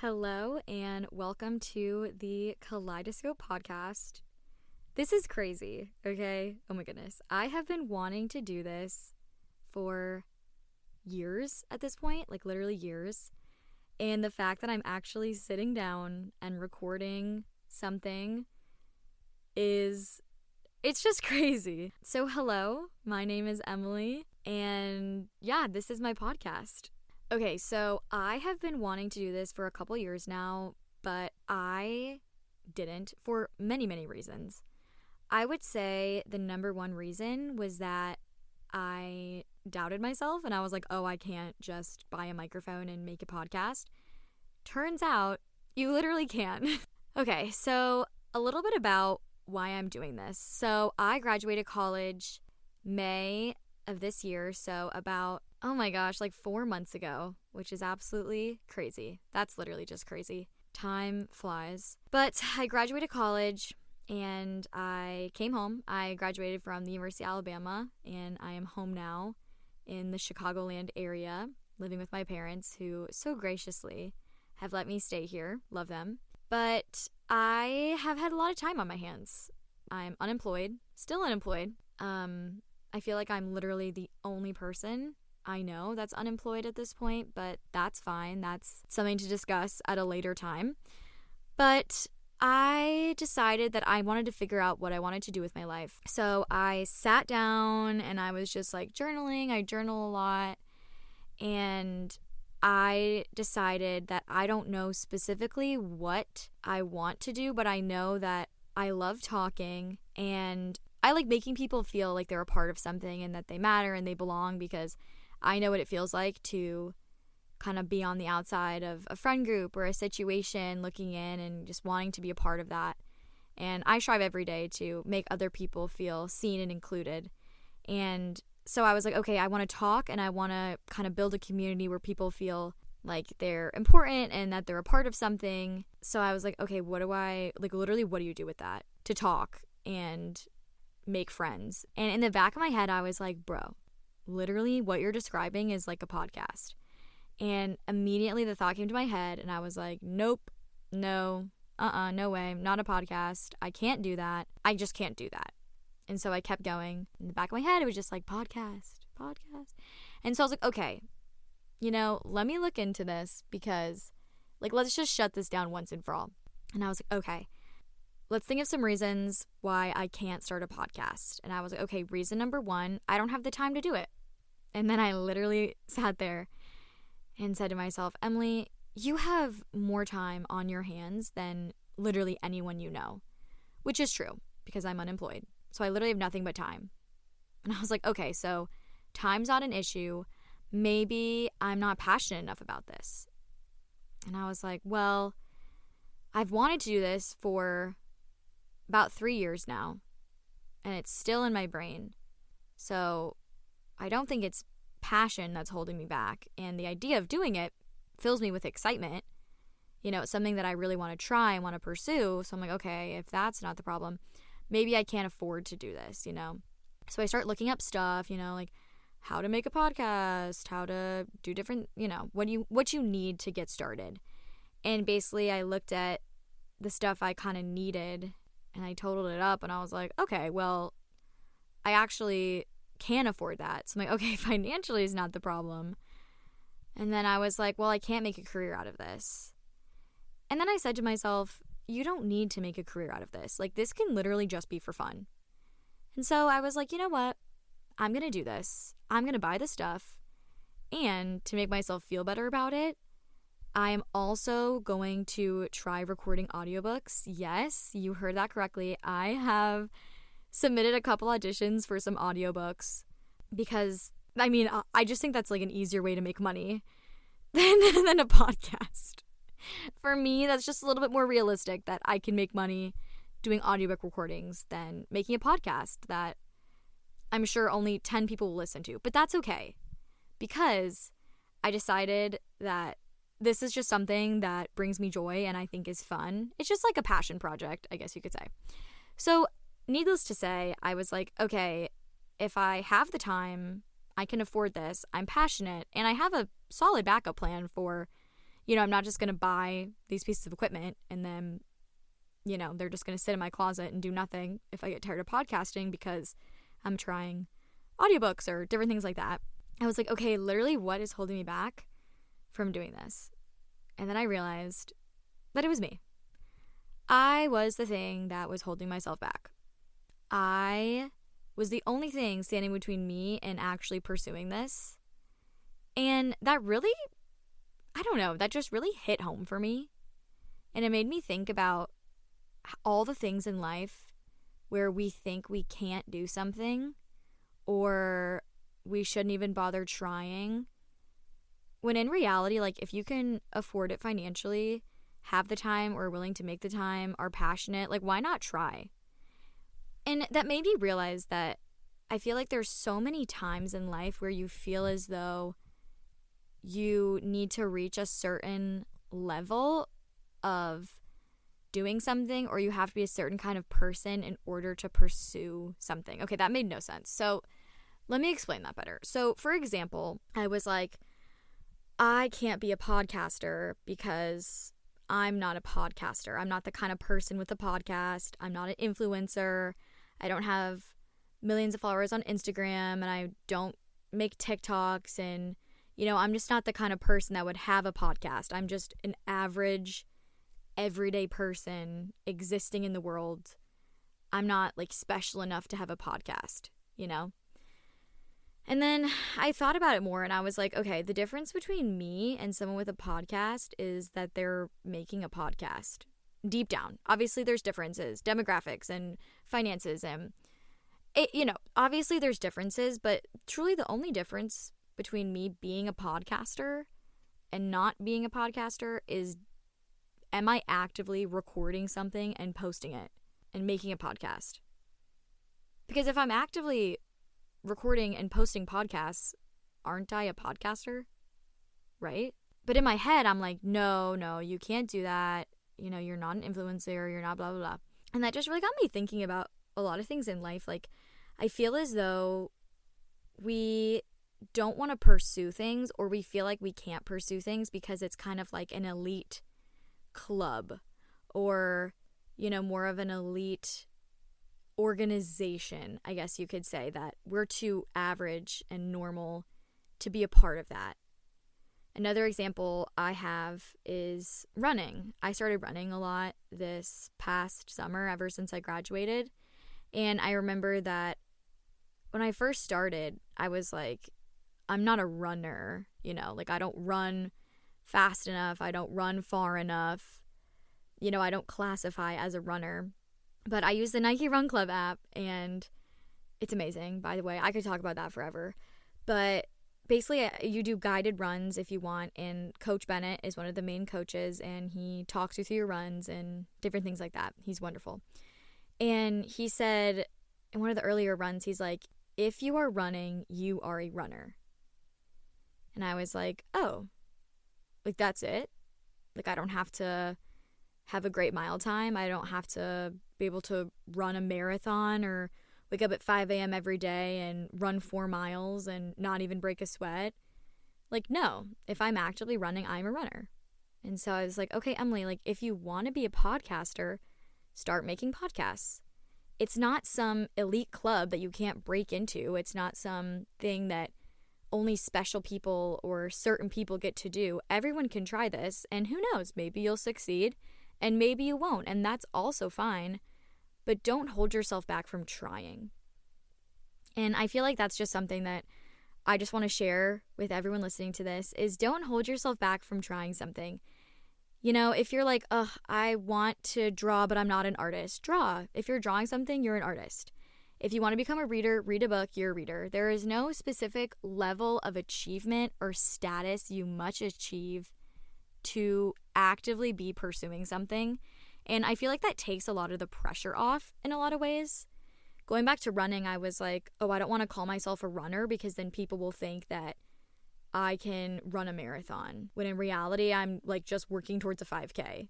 Hello and welcome to the Kaleidoscope podcast. This is crazy, okay? Oh my goodness. I have been wanting to do this for years at this point, like literally years. And the fact that I'm actually sitting down and recording something it's just crazy. So hello, my name is Emily, and yeah, this is my podcast. Okay, so I have been wanting to do this for a couple years now, but I didn't for many, many reasons. I would say the number one reason was that I doubted myself and I was like, oh, I can't just buy a microphone and make a podcast. Turns out you literally can. Okay, so a little bit about why I'm doing this. So I graduated college May of this year, so about like 4 months ago, which is absolutely crazy. That's literally just crazy. Time flies. But I graduated college and I came home. I graduated from the University of Alabama and I am home now in the Chicagoland area, living with my parents who so graciously have let me stay here. Love them. But I have had a lot of time on my hands. I'm unemployed, still unemployed. I feel like I'm literally the only person I know that's unemployed at this point, but that's fine. That's something to discuss at a later time. But I decided that I wanted to figure out what I wanted to do with my life. So I sat down and I was just like journaling. I journal a lot. And I decided that I don't know specifically what I want to do, but I know that I love talking and I like making people feel like they're a part of something and that they matter and they belong, because I know what it feels like to kind of be on the outside of a friend group or a situation, looking in and just wanting to be a part of that. And I strive every day to make other people feel seen and included. And so I was like, okay, I want to talk and I want to kind of build a community where people feel like they're important and that they're a part of something. So I was like, okay, what do you do with that? To talk and make friends. And in the back of my head, I was like, bro, literally what you're describing is like a podcast. And immediately the thought came to my head and I was like, nope, no way, not a podcast. I can't do that. I just can't do that. And so I kept going. In the back of my head, it was just like podcast. And so I was like, okay, let me look into this, because let's just shut this down once and for all. And I was like, okay, let's think of some reasons why I can't start a podcast. And I was like, okay, reason number one, I don't have the time to do it. And then I literally sat there and said to myself, Emily, you have more time on your hands than literally anyone you know, which is true because I'm unemployed. So I literally have nothing but time. And I was like, okay, so time's not an issue. Maybe I'm not passionate enough about this. And I was like, well, I've wanted to do this for about 3 years now, and it's still in my brain. So I don't think it's passion that's holding me back. And the idea of doing it fills me with excitement. It's something that I really want to try and want to pursue. So I'm like, okay, if that's not the problem, maybe I can't afford to do this, So I start looking up stuff, like how to make a podcast, how to do different, what you need to get started. And basically I looked at the stuff I kind of needed and I totaled it up and I was like, okay, well, I actually can afford that. So I'm like, okay, financially is not the problem. And then I was like, well, I can't make a career out of this. And then I said to myself, you don't need to make a career out of this. This can literally just be for fun. And so I was like, you know what? I'm going to do this. I'm going to buy the stuff. And to make myself feel better about it, I am also going to try recording audiobooks. Yes, you heard that correctly. I have submitted a couple auditions for some audiobooks because, I just think that's an easier way to make money than a podcast. For me, that's just a little bit more realistic that I can make money doing audiobook recordings than making a podcast that I'm sure only 10 people will listen to. But that's okay, because I decided that this is just something that brings me joy and I think is fun. It's just like a passion project, I guess you could say. So needless to say, I was like, okay, if I have the time, I can afford this, I'm passionate, and I have a solid backup plan for, I'm not just going to buy these pieces of equipment and then, they're just going to sit in my closet and do nothing if I get tired of podcasting because I'm trying audiobooks or different things like that. I was like, okay, literally what is holding me back from doing this? And then I realized that it was me. I was the thing that was holding myself back. I was the only thing standing between me and actually pursuing this. And that really, I don't know, that just really hit home for me. And it made me think about all the things in life where we think we can't do something or we shouldn't even bother trying. When in reality, like if you can afford it financially, have the time or are willing to make the time, are passionate, like why not try? And that made me realize that I feel like there's so many times in life where you feel as though you need to reach a certain level of doing something, or you have to be a certain kind of person in order to pursue something. Okay, that made no sense. So let me explain that better. So for example, I was like, I can't be a podcaster because I'm not a podcaster. I'm not the kind of person with a podcast. I'm not an influencer. I don't have millions of followers on Instagram, and I don't make TikToks, and I'm just not the kind of person that would have a podcast. I'm just an average, everyday person existing in the world. I'm not like special enough to have a podcast, And then I thought about it more and I was like, okay, the difference between me and someone with a podcast is that they're making a podcast. Deep down, obviously there's differences, demographics and finances, and obviously there's differences, but truly the only difference between me being a podcaster and not being a podcaster is, am I actively recording something and posting it and making a podcast? Because if I'm actively recording and posting podcasts, aren't I a podcaster? Right? But in my head, I'm like, no, you can't do that. You're not an influencer. You're not blah, blah, blah. And that just really got me thinking about a lot of things in life. Like, I feel as though we don't want to pursue things, or we feel like we can't pursue things because it's kind of like an elite club or, more of an elite organization, I guess you could say, that we're too average and normal to be a part of that. Another example I have is running. I started running a lot this past summer ever since I graduated. And I remember that when I first started, I was like, I'm not a runner, like I don't run fast enough. I don't run far enough. I don't classify as a runner. But I use the Nike Run Club app, and it's amazing, by the way. I could talk about that forever. But basically, you do guided runs if you want, and Coach Bennett is one of the main coaches, and he talks you through your runs and different things like that. He's wonderful. And he said in one of the earlier runs, he's like, if you are running, you are a runner. And I was like, oh, like that's it? Like I don't have to have a great mile time. I don't have to be able to run a marathon or wake up at 5 a.m. every day and run 4 miles and not even break a sweat. Like, no, if I'm actively running, I'm a runner. And so I was like, okay, Emily, like if you want to be a podcaster, start making podcasts. It's not some elite club that you can't break into. It's not some thing that only special people or certain people get to do. Everyone can try this, and who knows, maybe you'll succeed and maybe you won't, and that's also fine. But don't hold yourself back from trying. And I feel like that's just something that I just want to share with everyone listening to this, is don't hold yourself back from trying something. If you're like, I want to draw, but I'm not an artist, draw. If you're drawing something, you're an artist. If you want to become a reader, read a book, you're a reader. There is no specific level of achievement or status you must achieve to actively be pursuing something. And I feel like that takes a lot of the pressure off in a lot of ways. Going back to running, I was like, I don't want to call myself a runner because then people will think that I can run a marathon, when in reality, I'm like just working towards a 5K.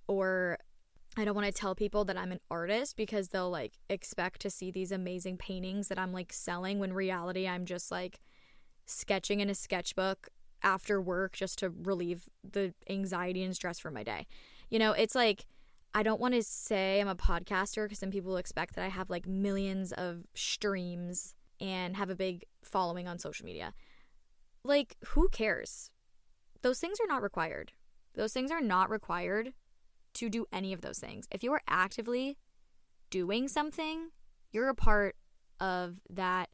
Or I don't want to tell people that I'm an artist because they'll like expect to see these amazing paintings that I'm like selling, when in reality, I'm just like sketching in a sketchbook after work just to relieve the anxiety and stress from my day. You know, it's like, I don't want to say I'm a podcaster because some people expect that I have like millions of streams and have a big following on social media. Like, who cares? Those things are not required. Those things are not required to do any of those things. If you are actively doing something, you're a part of that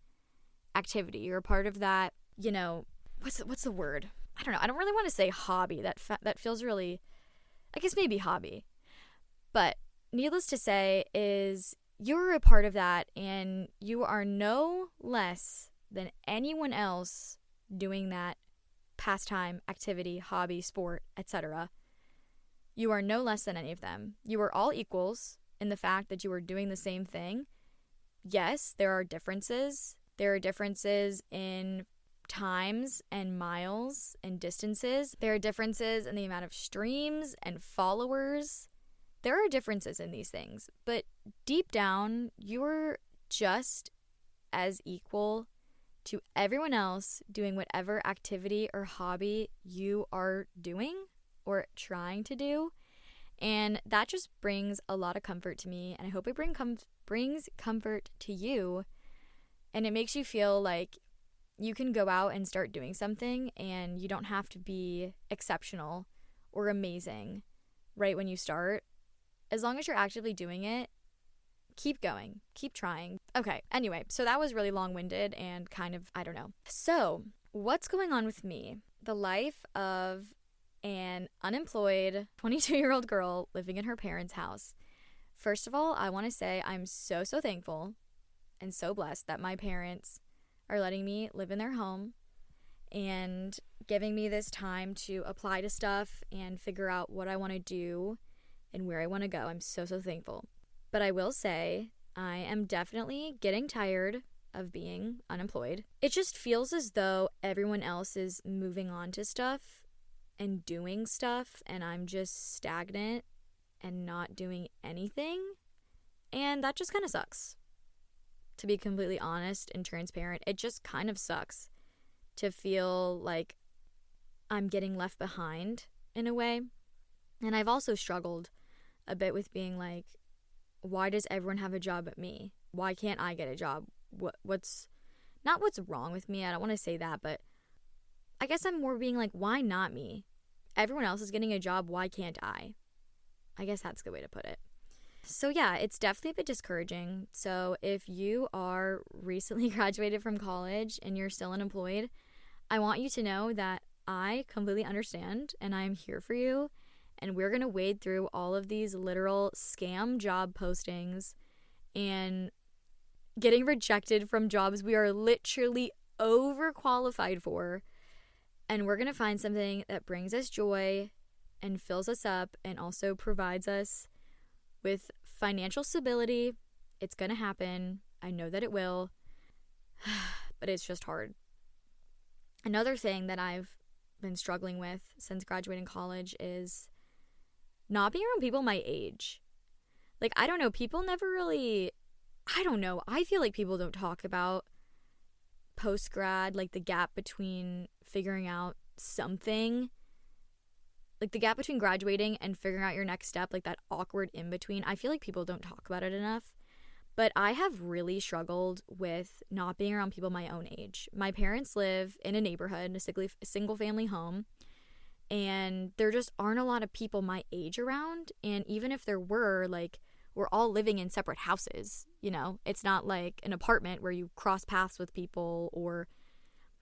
activity. You're a part of that, you know, what's the word? I don't know. I don't really want to say hobby. That feels really, I guess maybe hobby. But needless to say is you're a part of that, and you are no less than anyone else doing that pastime, activity, hobby, sport, etc. You are no less than any of them. You are all equals in the fact that you are doing the same thing. Yes, there are differences. There are differences in times and miles and distances. There are differences in the amount of streams and followers. There are differences in these things, but deep down, you're just as equal to everyone else doing whatever activity or hobby you are doing or trying to do. And that just brings a lot of comfort to me, and I hope it brings comfort to you, and it makes you feel like you can go out and start doing something, and you don't have to be exceptional or amazing right when you start. As long as you're actively doing it, keep going, keep trying. Okay, anyway, so that was really long-winded and kind of, I don't know. So, what's going on with me? The life of an unemployed 22-year-old girl living in her parents' house. First of all, I want to say I'm so thankful and so blessed that my parents are letting me live in their home and giving me this time to apply to stuff and figure out what I want to do and where I want to go. I'm so thankful. But I will say I am definitely getting tired of being unemployed. It just feels as though everyone else is moving on to stuff and doing stuff, and I'm just stagnant and not doing anything. And that just kind of sucks. To be completely honest and transparent, it just kind of sucks to feel like I'm getting left behind in a way. And I've also struggled a bit with being like, why does everyone have a job but me? Why can't I get a job? What's wrong with me? I don't want to say that, but I guess I'm more being like, why not me? Everyone else is getting a job, why can't I? I guess that's a good way to put it. So yeah, it's definitely a bit discouraging. So if you are recently graduated from college and you're still unemployed, I want you to know that I completely understand and I'm here for you. And we're going to wade through all of these literal scam job postings and getting rejected from jobs we are literally overqualified for. And we're going to find something that brings us joy and fills us up and also provides us with financial stability. It's going to happen. I know that it will. But it's just hard. Another thing that I've been struggling with since graduating college is not being around people my age. Like, I don't know, people never really, I don't know, I feel like people don't talk about post-grad, like the gap between figuring out something, like the gap between graduating and figuring out your next step, like that awkward in-between. I feel like people don't talk about it enough, but I have really struggled with not being around people my own age. My parents live in a neighborhood, a single-family home, and there just aren't a lot of people my age around. And even if there were, like, we're all living in separate houses, you know? It's not like an apartment where you cross paths with people, or,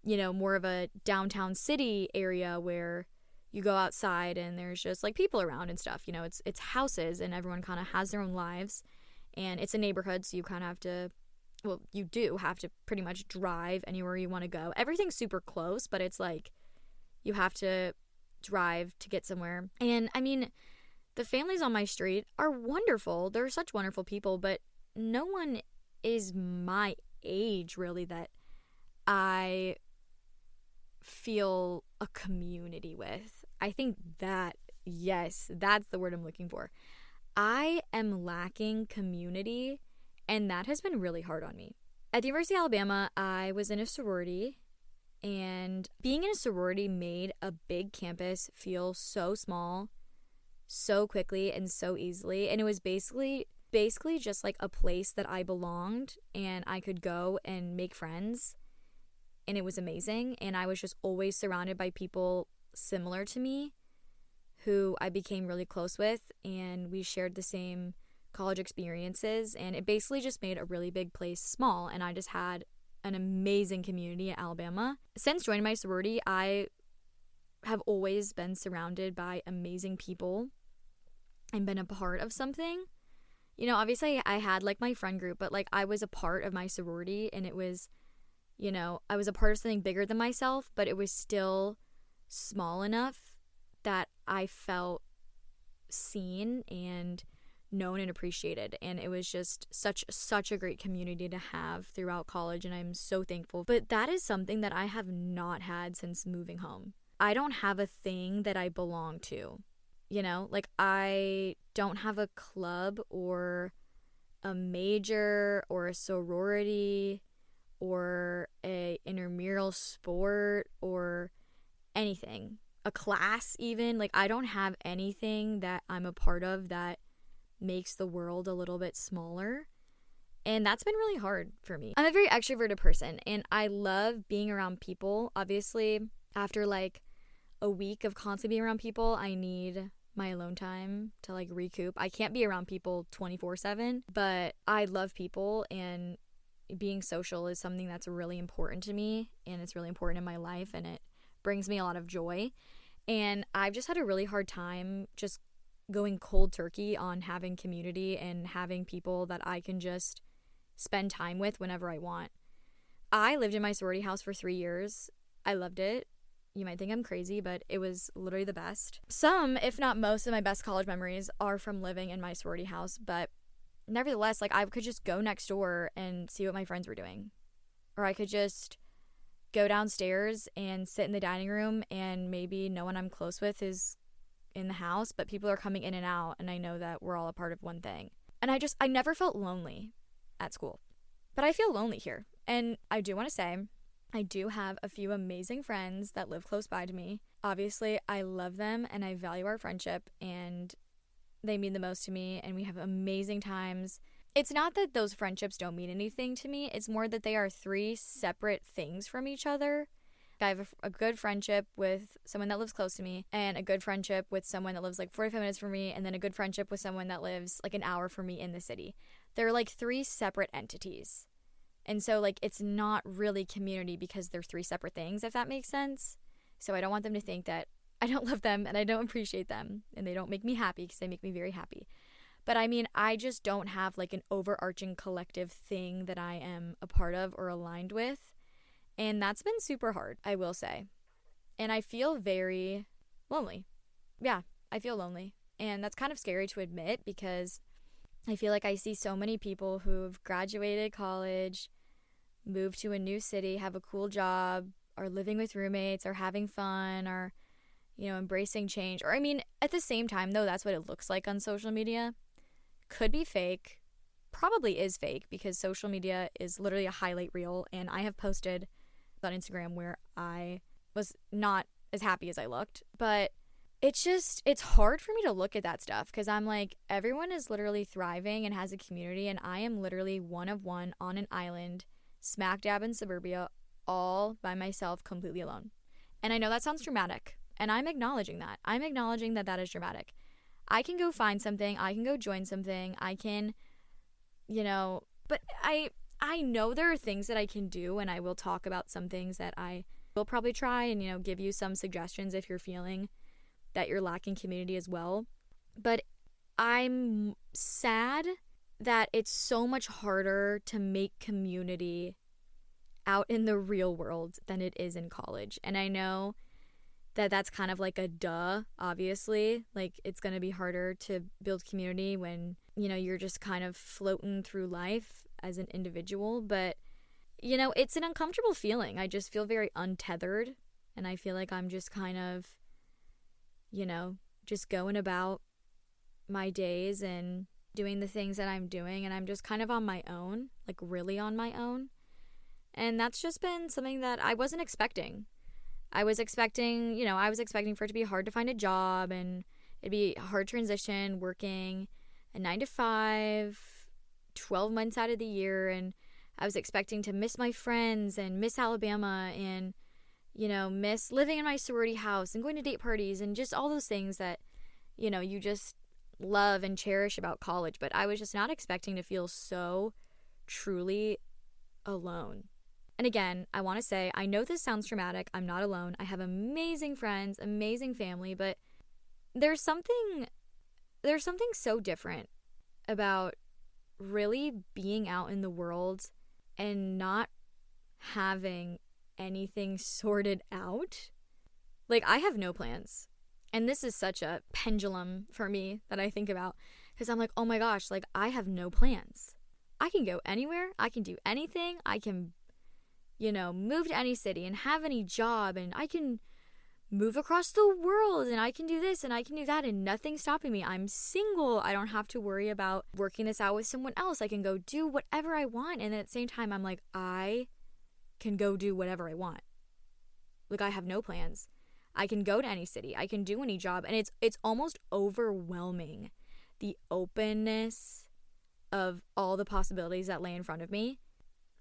you know, more of a downtown city area where you go outside and there's just, like, people around and stuff. You know, it's houses and everyone kind of has their own lives. And it's a neighborhood, so you kind of have to, well, you do have to pretty much drive anywhere you want to go. Everything's super close, but it's like you have to drive to get somewhere. And I mean, the families on my street are wonderful. They're such wonderful people, but no one is my age really that I feel a community with. I think that, yes, that's the word I'm looking for. I am lacking community, and that has been really hard on me. At the University of Alabama, I was in a sorority, And being in a sorority made a big campus feel so small, so quickly and so easily. And it was basically just like a place that I belonged and I could go and make friends. And it was amazing. And I was just always surrounded by people similar to me who I became really close with. And we shared the same college experiences. And it basically just made a really big place small. And I just had an amazing community at Alabama. Since joining my sorority, I have always been surrounded by amazing people and been a part of something. You know, obviously I had like my friend group, but like I was a part of my sorority, and it was, you know, I was a part of something bigger than myself, but it was still small enough that I felt seen and known and appreciated. And it was just such a great community to have throughout college, and I'm so thankful. But that is something that I have not had since moving home. I don't have a thing that I belong to. You know, like I don't have a club or a major or a sorority or a intramural sport or anything, a class even. Like I don't have anything that I'm a part of that makes the world a little bit smaller. And that's been really hard for me. I'm a very extroverted person, and I love being around people. Obviously, after like a week of constantly being around people, I need my alone time to like recoup. I can't be around people 24/7, but I love people, and being social is something that's really important to me, and it's really important in my life, and it brings me a lot of joy. And I've just had a really hard time just going cold turkey on having community and having people that I can just spend time with whenever I want. I lived in my sorority house for 3 years. I loved it. You might think I'm crazy, but it was literally the best. Some, if not most, of my best college memories are from living in my sorority house, but nevertheless, like I could just go next door and see what my friends were doing. Or I could just go downstairs and sit in the dining room, and maybe no one I'm close with is in the house, but people are coming in and out, and I know that we're all a part of one thing. And I never felt lonely at school, but I feel lonely here. And I do want to say, I do have a few amazing friends that live close by to me. Obviously, I love them and I value our friendship, and they mean the most to me, and we have amazing times. It's not that those friendships don't mean anything to me. It's more that they are 3 separate things from each other. I have a good friendship with someone that lives close to me, and a good friendship with someone that lives like 45 minutes from me, and then a good friendship with someone that lives like an hour from me in the city. They're like 3 separate entities. And so like it's not really community because they're 3 separate things, if that makes sense. So I don't want them to think that I don't love them and I don't appreciate them and they don't make me happy, because they make me very happy. But I mean, I just don't have like an overarching collective thing that I am a part of or aligned with. And that's been super hard, I will say. And I feel very lonely. Yeah, I feel lonely. And that's kind of scary to admit, because I feel like I see so many people who've graduated college, moved to a new city, have a cool job, are living with roommates, are having fun, are, you know, embracing change. Or I mean, at the same time though, that's what it looks like on social media. Could be fake. Probably is fake, because social media is literally a highlight reel, and I have posted on Instagram where I was not as happy as I looked. But it's hard for me to look at that stuff, because I'm like, everyone is literally thriving and has a community, and I am literally one of one on an island, smack dab in suburbia, all by myself, completely alone. And I know that sounds dramatic, and I'm acknowledging that. I'm acknowledging that that is dramatic. I can go find something, I can go join something, I can, you know, but I know there are things that I can do, and I will talk about some things that I will probably try and, you know, give you some suggestions if you're feeling that you're lacking community as well. But I'm sad that it's so much harder to make community out in the real world than it is in college. And I know that that's kind of like a duh, obviously. Like, it's going to be harder to build community when, you know, you're just kind of floating through life as an individual. But, you know, it's an uncomfortable feeling. I just feel very untethered, and I feel like I'm just kind of, you know, just going about my days and doing the things that I'm doing, and I'm just kind of on my own, like really on my own. And that's just been something that I wasn't expecting. I was expecting for it to be hard to find a job, and it'd be a hard transition working a 9 to 5, 12 months out of the year. And I was expecting to miss my friends and miss Alabama and, miss living in my sorority house and going to date parties and just all those things that, you just love and cherish about college. But I was just not expecting to feel so truly alone. And again, I want to say, I know this sounds dramatic. I'm not alone. I have amazing friends, amazing family, but there's something so different about really being out in the world and not having anything sorted out. Like, I have no plans. And this is such a pendulum for me that I think about, because I'm like, oh my gosh, like, I have no plans. I can go anywhere. I can do anything. I can, move to any city and have any job, and I can move across the world, and I can do this and I can do that, and nothing's stopping me. I'm single. I don't have to worry about working this out with someone else. I can go do whatever I want. And at the same time, I'm like, I can go do whatever I want. Like, I have no plans. I can go to any city. I can do any job. And it's almost overwhelming, the openness of all the possibilities that lay in front of me.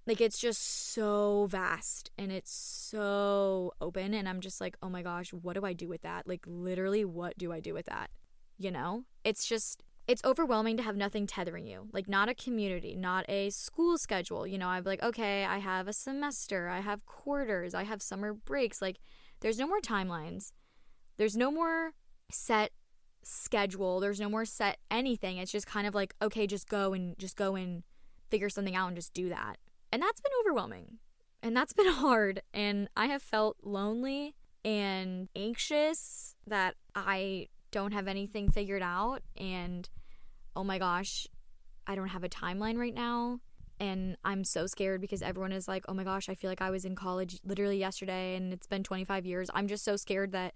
Like, it's just so vast and it's so open, and I'm just like, oh my gosh, what do I do with that? Like, literally, what do I do with that? It's overwhelming to have nothing tethering you. Like, not a community, not a school schedule. I'm like, okay, I have a semester, I have quarters, I have summer breaks. Like, there's no more timelines. There's no more set schedule. There's no more set anything. It's just kind of like, okay, just go and figure something out and just do that. And that's been overwhelming, and that's been hard, and I have felt lonely and anxious that I don't have anything figured out, and oh my gosh, I don't have a timeline right now, and I'm so scared because everyone is like, oh my gosh, I feel like I was in college literally yesterday and it's been 25 years. I'm just so scared that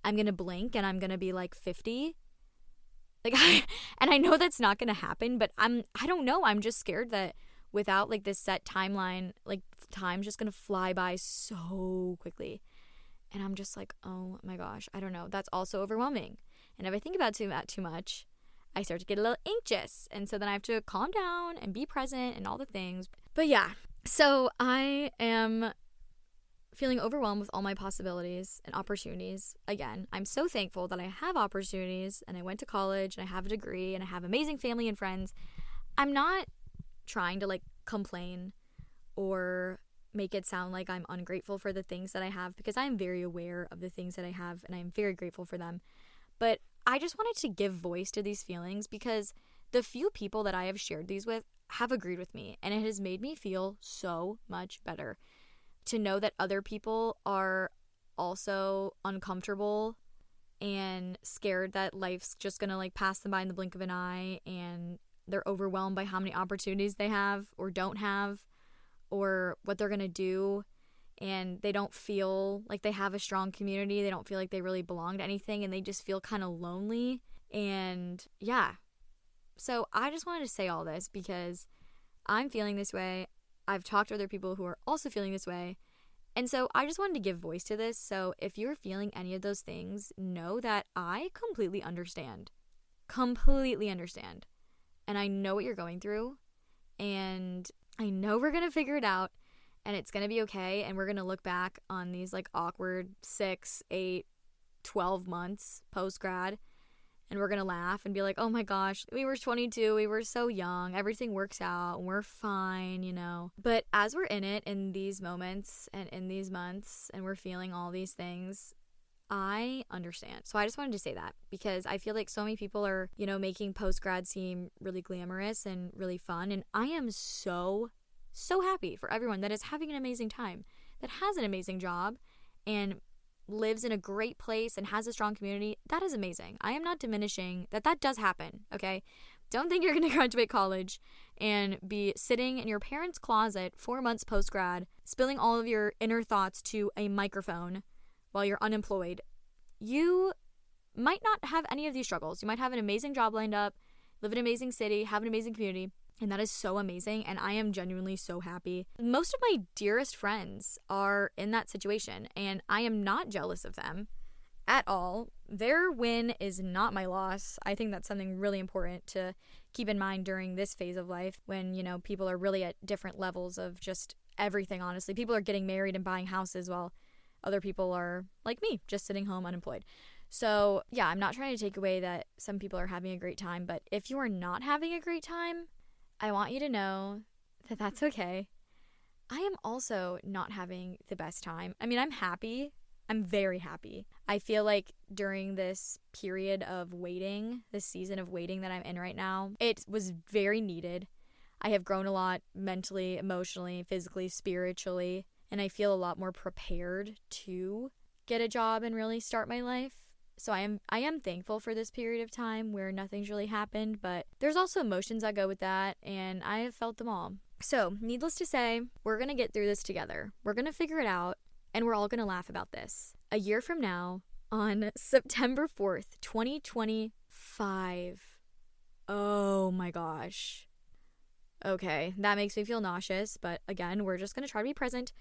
I'm going to blink and I'm going to be like 50. Like, and I know that's not going to happen, but I don't know. I'm just scared that without like this set timeline, like, time's just gonna fly by so quickly. And I'm just like, oh my gosh, I don't know. That's also overwhelming. And if I think about it too much, I start to get a little anxious. And so then I have to calm down and be present and all the things. But yeah, so I am feeling overwhelmed with all my possibilities and opportunities. Again, I'm so thankful that I have opportunities and I went to college and I have a degree and I have amazing family and friends. I'm not trying to like complain or make it sound like I'm ungrateful for the things that I have, because I am very aware of the things that I have and I am very grateful for them. But I just wanted to give voice to these feelings because the few people that I have shared these with have agreed with me, and it has made me feel so much better to know that other people are also uncomfortable and scared that life's just gonna like pass them by in the blink of an eye, and they're overwhelmed by how many opportunities they have or don't have or what they're going to do, and they don't feel like they have a strong community. They don't feel like they really belong to anything, and they just feel kind of lonely. And yeah, so I just wanted to say all this because I'm feeling this way. I've talked to other people who are also feeling this way, and so I just wanted to give voice to this. So if you're feeling any of those things, know that I completely understand. And I know what you're going through, and I know we're going to figure it out, and it's going to be okay, and we're going to look back on these like awkward 6, 8, 12 months post-grad, and we're going to laugh and be like, oh my gosh, we were 22, we were so young, everything works out, and we're fine, But as we're in it, in these moments and in these months, and we're feeling all these things, I understand. So I just wanted to say that because I feel like so many people are, making post-grad seem really glamorous and really fun. And I am so happy for everyone that is having an amazing time, that has an amazing job and lives in a great place and has a strong community. That is amazing. I am not diminishing that does happen, okay? Don't think you're going to graduate college and be sitting in your parents' closet 4 months post-grad, spilling all of your inner thoughts to a microphone while you're unemployed. You might not have any of these struggles. You might have an amazing job lined up, live in an amazing city, have an amazing community, And that is so amazing. And I am genuinely so happy. Most of my dearest friends are in that situation, and I am not jealous of them at all. Their win is not my loss. I think that's something really important to keep in mind during this phase of life when, people are really at different levels of just everything, honestly. People are getting married and buying houses while other people are like me, just sitting home unemployed. So yeah, I'm not trying to take away that some people are having a great time, but if you are not having a great time, I want you to know that that's okay. I am also not having the best time. I mean, I'm happy. I'm very happy. I feel like during this period of waiting, this season of waiting that I'm in right now, it was very needed. I have grown a lot mentally, emotionally, physically, spiritually, and I feel a lot more prepared to get a job and really start my life. So I am thankful for this period of time where nothing's really happened, but there's also emotions that go with that, and I have felt them all. So, needless to say, we're going to get through this together. We're going to figure it out, and we're all going to laugh about this. A year from now, on September 4th, 2025. Oh my gosh. Okay, that makes me feel nauseous, but again, we're just going to try to be present.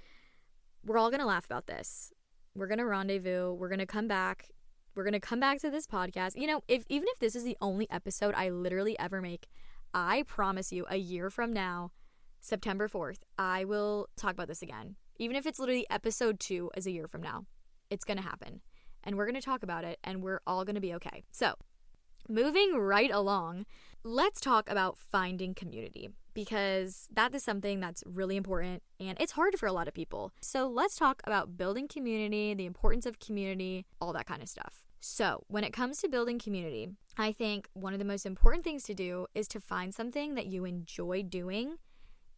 We're all going to laugh about this. We're going to rendezvous. We're going to come back. We're going to come back to this podcast. Even if this is the only episode I literally ever make, I promise you a year from now, September 4th, I will talk about this again. Even if it's literally episode 2 is a year from now, it's going to happen. And we're going to talk about it, and we're all going to be okay. So, moving right along, let's talk about finding community, because that is something that's really important and it's hard for a lot of people. So let's talk about building community, the importance of community, all that kind of stuff. So when it comes to building community, I think one of the most important things to do is to find something that you enjoy doing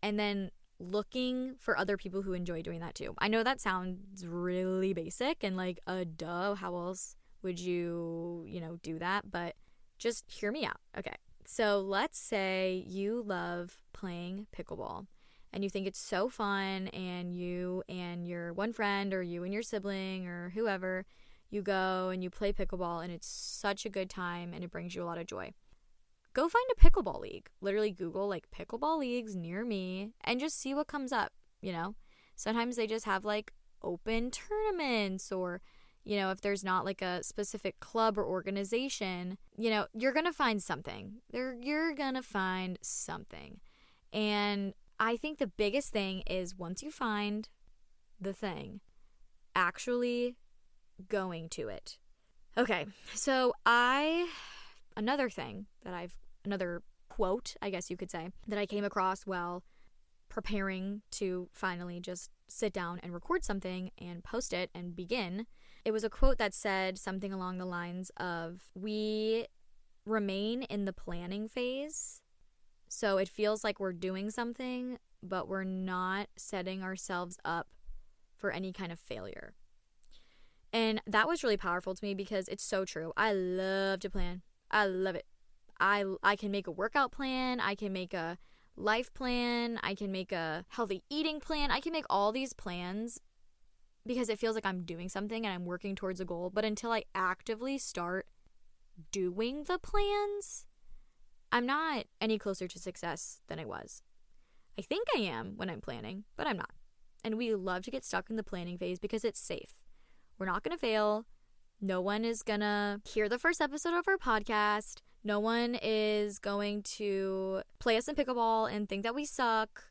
and then looking for other people who enjoy doing that too. I know that sounds really basic and like, duh, how else would you, do that? But just hear me out. Okay. So let's say you love playing pickleball and you think it's so fun, and you and your one friend or you and your sibling or whoever, you go and you play pickleball and it's such a good time and it brings you a lot of joy. Go find a pickleball league. Literally Google like pickleball leagues near me and just see what comes up, Sometimes they just have like open tournaments, or if there's not like a specific club or organization, you're going to find something. You're going to find something. And I think the biggest thing is once you find the thing, actually going to it. Okay, so another quote, I guess you could say, that I came across while preparing to finally just sit down and record something and post it and begin. It was a quote that said something along the lines of, we remain in the planning phase, so it feels like we're doing something, but we're not setting ourselves up for any kind of failure. And that was really powerful to me because it's so true. I love to plan. I love it. I can make a workout plan. I can make a life plan. I can make a healthy eating plan. I can make all these plans because it feels like I'm doing something and I'm working towards a goal. But until I actively start doing the plans, I'm not any closer to success than I was. I think I am when I'm planning, but I'm not. And we love to get stuck in the planning phase because it's safe. We're not going to fail. No one is going to hear the first episode of our podcast. No one is going to play us in pickleball and think that we suck.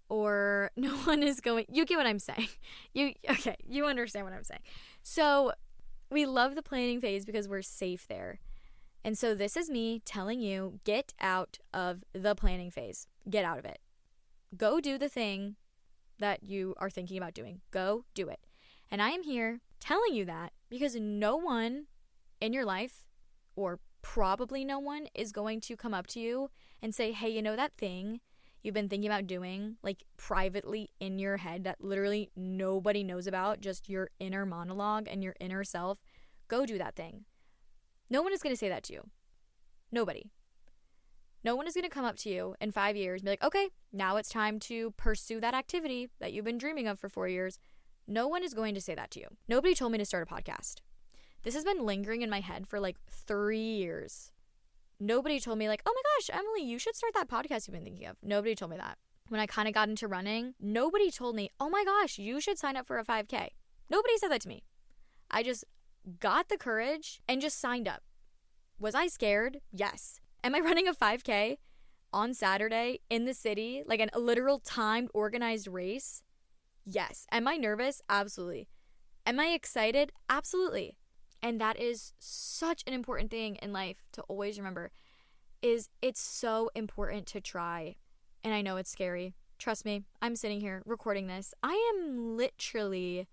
Or no one is going... You get what I'm saying. You understand what I'm saying. So we love the planning phase because we're safe there. And so this is me telling you, get out of the planning phase. Get out of it. Go do the thing that you are thinking about doing. Go do it. And I am here telling you that because no one in your life, or probably no one, is going to come up to you and say, hey, that thing you've been thinking about doing, like privately in your head that literally nobody knows about, just your inner monologue and your inner self, go do that thing. No one is going to say that to you. Nobody. No one is going to come up to you in 5 years and be like, okay, now it's time to pursue that activity that you've been dreaming of for 4 years. No one is going to say that to you. Nobody told me to start a podcast. This has been lingering in my head for like 3 years. Nobody told me like, oh my gosh, Emily, you should start that podcast you've been thinking of. Nobody told me that. When I kind of got into running, nobody told me, oh my gosh, you should sign up for a 5K. Nobody said that to me. I just got the courage and just signed up. Was I scared? Yes. Am I running a 5K on Saturday in the city, like a literal timed, organized race? Yes. Am I nervous? Absolutely. Am I excited? Absolutely. And that is such an important thing in life to always remember, is it's so important to try. And I know it's scary. Trust me, I'm sitting here recording this. I am literally,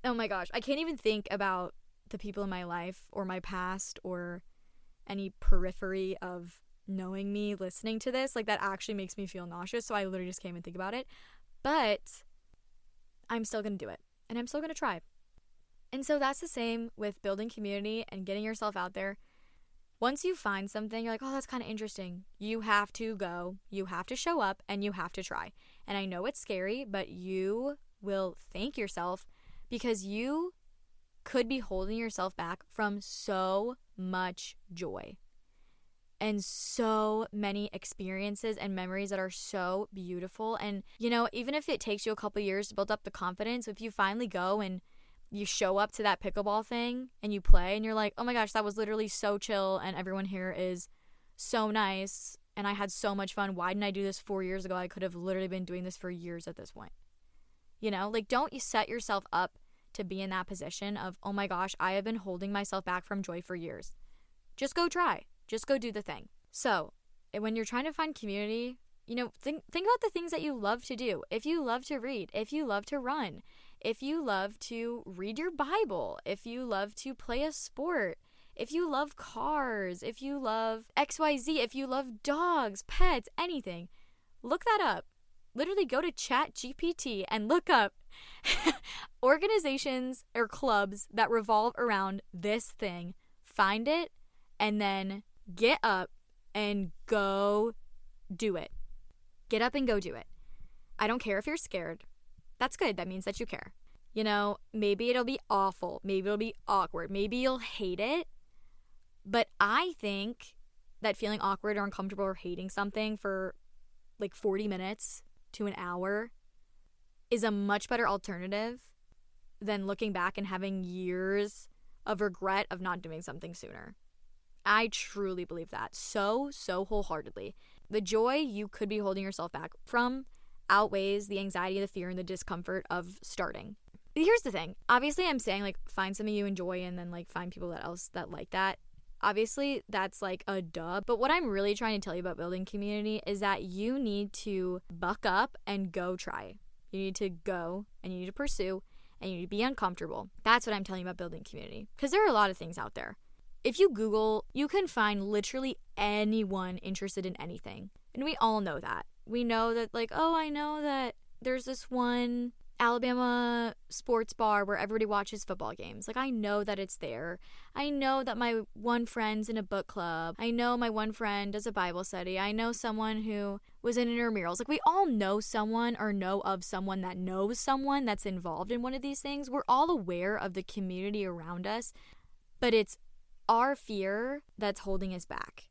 oh my gosh, I can't even think about the people in my life or my past or any periphery of knowing me listening to this. Like, that actually makes me feel nauseous, so I literally just can't even think about it. But I'm still going to do it, and I'm still going to try. And so that's the same with building community and getting yourself out there. Once you find something, you're like, oh, that's kind of interesting. You have to go, you have to show up, and you have to try. And I know it's scary, but you will thank yourself because you could be holding yourself back from so much joy and so many experiences and memories that are so beautiful. And, even if it takes you a couple years to build up the confidence, if you finally go and you show up to that pickleball thing and you play and you're like, oh my gosh, that was literally so chill and everyone here is so nice and I had so much fun. Why didn't I do this 4 years ago? I could have literally been doing this for years at this point. Don't you set yourself up to be in that position of, oh my gosh, I have been holding myself back from joy for years. Just go try. Just go do the thing. So when you're trying to find community, think about the things that you love to do. If you love to read, if you love to run, if you love to read your Bible, if you love to play a sport, if you love cars, if you love XYZ, if you love dogs, pets, anything, look that up. Literally go to ChatGPT and look up organizations or clubs that revolve around this thing. Find it and then get up and go do it. Get up and go do it. I don't care if you're scared. That's good. That means that you care. Maybe it'll be awful. Maybe it'll be awkward. Maybe you'll hate it. But I think that feeling awkward or uncomfortable or hating something for like 40 minutes to an hour is a much better alternative than looking back and having years of regret of not doing something sooner. I truly believe that so wholeheartedly. The joy you could be holding yourself back from outweighs the anxiety, the fear, and the discomfort of starting. Here's the thing. Obviously, I'm saying like find something you enjoy and then like find people that like that. Obviously, that's like a duh. But what I'm really trying to tell you about building community is that you need to buck up and go try. You need to go and you need to pursue and you need to be uncomfortable. That's what I'm telling you about building community. Because there are a lot of things out there. If you Google, you can find literally anyone interested in anything. And we all know that. We know that like, oh, I know that there's this one Alabama sports bar where everybody watches football games. Like, I know that it's there. I know that my one friend's in a book club. I know my one friend does a Bible study. I know someone who was in intramurals. Like, we all know someone or know of someone that knows someone that's involved in one of these things. We're all aware of the community around us, but it's our fear that's holding us back.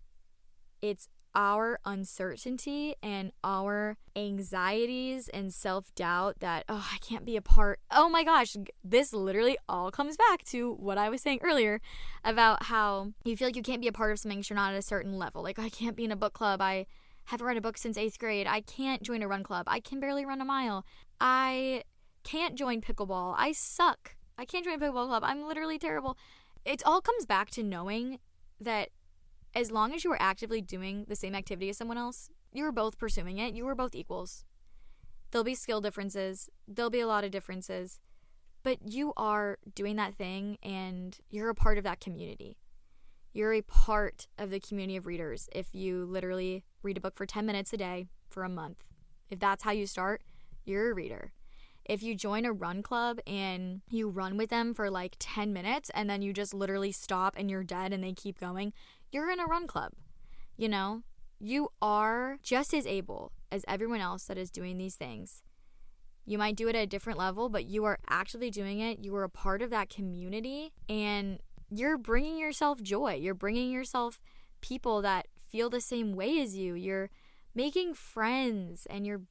It's our uncertainty and our anxieties and self-doubt that, oh, I can't be a part. Oh my gosh, this literally all comes back to what I was saying earlier about how you feel like you can't be a part of something because you're not at a certain level. Like, I can't be in a book club. I haven't read a book since 8th grade. I can't join a run club. I can barely run a mile. I can't join pickleball. I suck. I can't join a pickleball club. I'm literally terrible. It all comes back to knowing that as long as you are actively doing the same activity as someone else, you are both pursuing it. You are both equals. There'll be skill differences. There'll be a lot of differences. But you are doing that thing and you're a part of that community. You're a part of the community of readers if you literally read a book for 10 minutes a day for a month. If that's how you start, you're a reader. If you join a run club and you run with them for like 10 minutes and then you just literally stop and you're dead and they keep going, you're in a run club. You are just as able as everyone else that is doing these things. You might do it at a different level, but you are actively doing it. You are a part of that community and you're bringing yourself joy. You're bringing yourself people that feel the same way as you. You're making friends and you're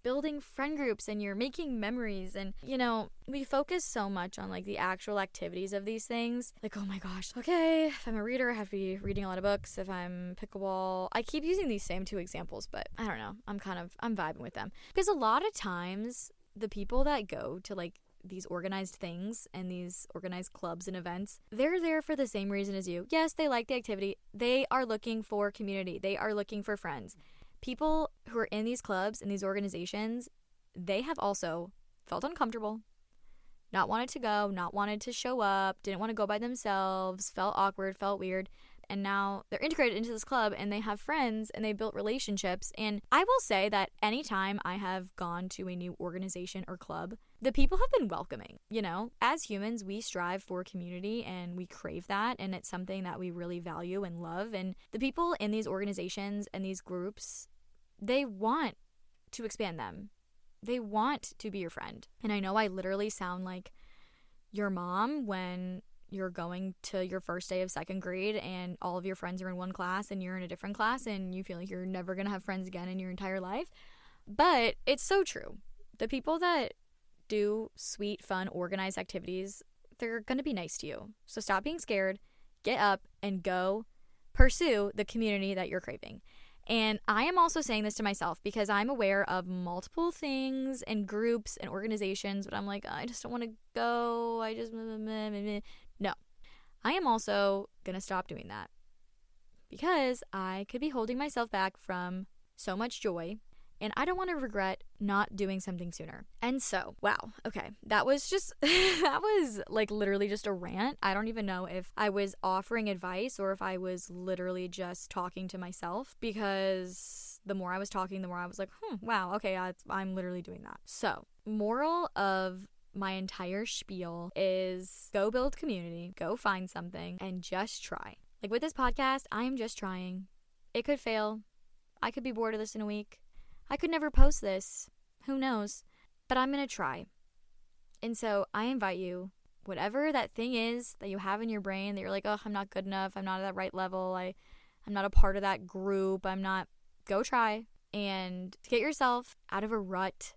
building friend groups and you're making memories. And, we focus so much on like the actual activities of these things. Like, oh my gosh, okay, if I'm a reader, I have to be reading a lot of books. If I'm pickleball, I keep using these same two examples, but I don't know. I'm vibing with them. Because a lot of times the people that go to like these organized things and these organized clubs and events, they're there for the same reason as you. Yes, they like the activity. They are looking for community. They are looking for friends. People who are in these clubs and these organizations, they have also felt uncomfortable, not wanted to go, not wanted to show up, didn't want to go by themselves, felt awkward, felt weird. And now they're integrated into this club and they have friends and they built relationships. And I will say that anytime I have gone to a new organization or club, the people have been welcoming. As humans, we strive for community and we crave that. And it's something that we really value and love. And the people in these organizations and these groups, they want to expand them. They want to be your friend. And I know I literally sound like your mom when you're going to your first day of second grade and all of your friends are in one class and you're in a different class and you feel like you're never going to have friends again in your entire life. But it's so true. The people that do sweet, fun, organized activities, they're going to be nice to you. So stop being scared, get up, and go pursue the community that you're craving. And I am also saying this to myself because I'm aware of multiple things and groups and organizations, but I'm like, I just don't want to go. No. I am also going to stop doing that because I could be holding myself back from so much joy. And I don't want to regret not doing something sooner. And so, wow, okay, that was like literally just a rant. I don't even know if I was offering advice or if I was literally just talking to myself, because the more I was talking, the more I was like, wow, okay, I'm literally doing that. So, moral of my entire spiel is go build community, go find something, and just try. Like with this podcast, I am just trying. It could fail. I could be bored of this in a week. I could never post this. Who knows? But I'm going to try. And so I invite you, whatever that thing is that you have in your brain that you're like, oh, I'm not good enough. I'm not at that right level. I'm not a part of that group. Go try. And to get yourself out of a rut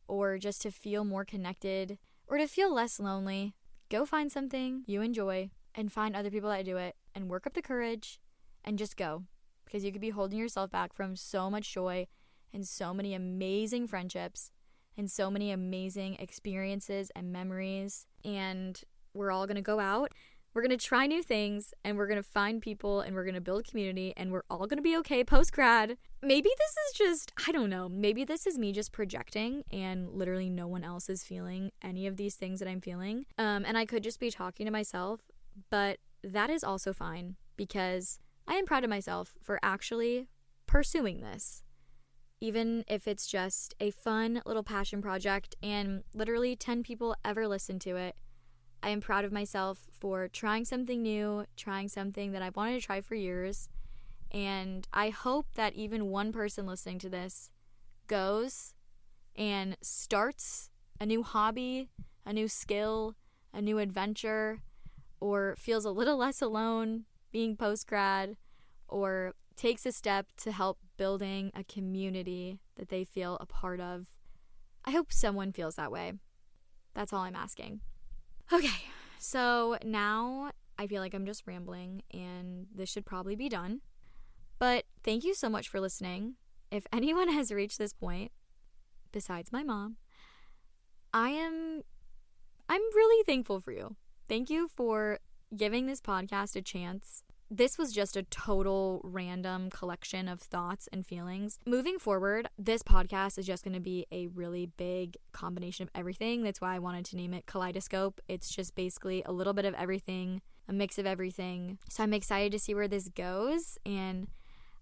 or just to feel more connected or to feel less lonely, go find something you enjoy and find other people that do it and work up the courage and just go. Because you could be holding yourself back from so much joy and so many amazing friendships and so many amazing experiences and memories. And we're all going to go out. We're going to try new things and we're going to find people and we're going to build community and we're all going to be okay post-grad. Maybe this is just, I don't know, maybe this is me just projecting and literally no one else is feeling any of these things that I'm feeling. And I could just be talking to myself, but that is also fine because I am proud of myself for actually pursuing this. Even if it's just a fun little passion project and literally 10 people ever listen to it, I am proud of myself for trying something new, trying something that I've wanted to try for years. And I hope that even one person listening to this goes and starts a new hobby, a new skill, a new adventure, or feels a little less alone being post-grad, or takes a step to help building a community that they feel a part of. I hope someone feels that way. That's all I'm asking. Okay, so now I feel like I'm just rambling and this should probably be done. But thank you so much for listening. If anyone has reached this point, besides my mom, I'm really thankful for you. Thank you for giving this podcast a chance. This was just a total random collection of thoughts and feelings. Moving forward, this podcast is just going to be a really big combination of everything. That's why I wanted to name it Kaleidoscope. It's just basically a little bit of everything, a mix of everything. So I'm excited to see where this goes, and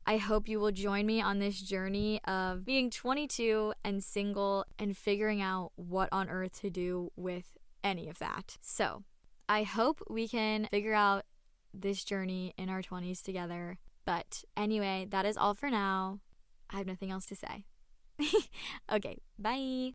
I hope you will join me on this journey of being 22 and single and figuring out what on earth to do with any of that. So I hope we can figure out this journey in our 20s together. But anyway, that is all for now. I have nothing else to say. Okay, bye.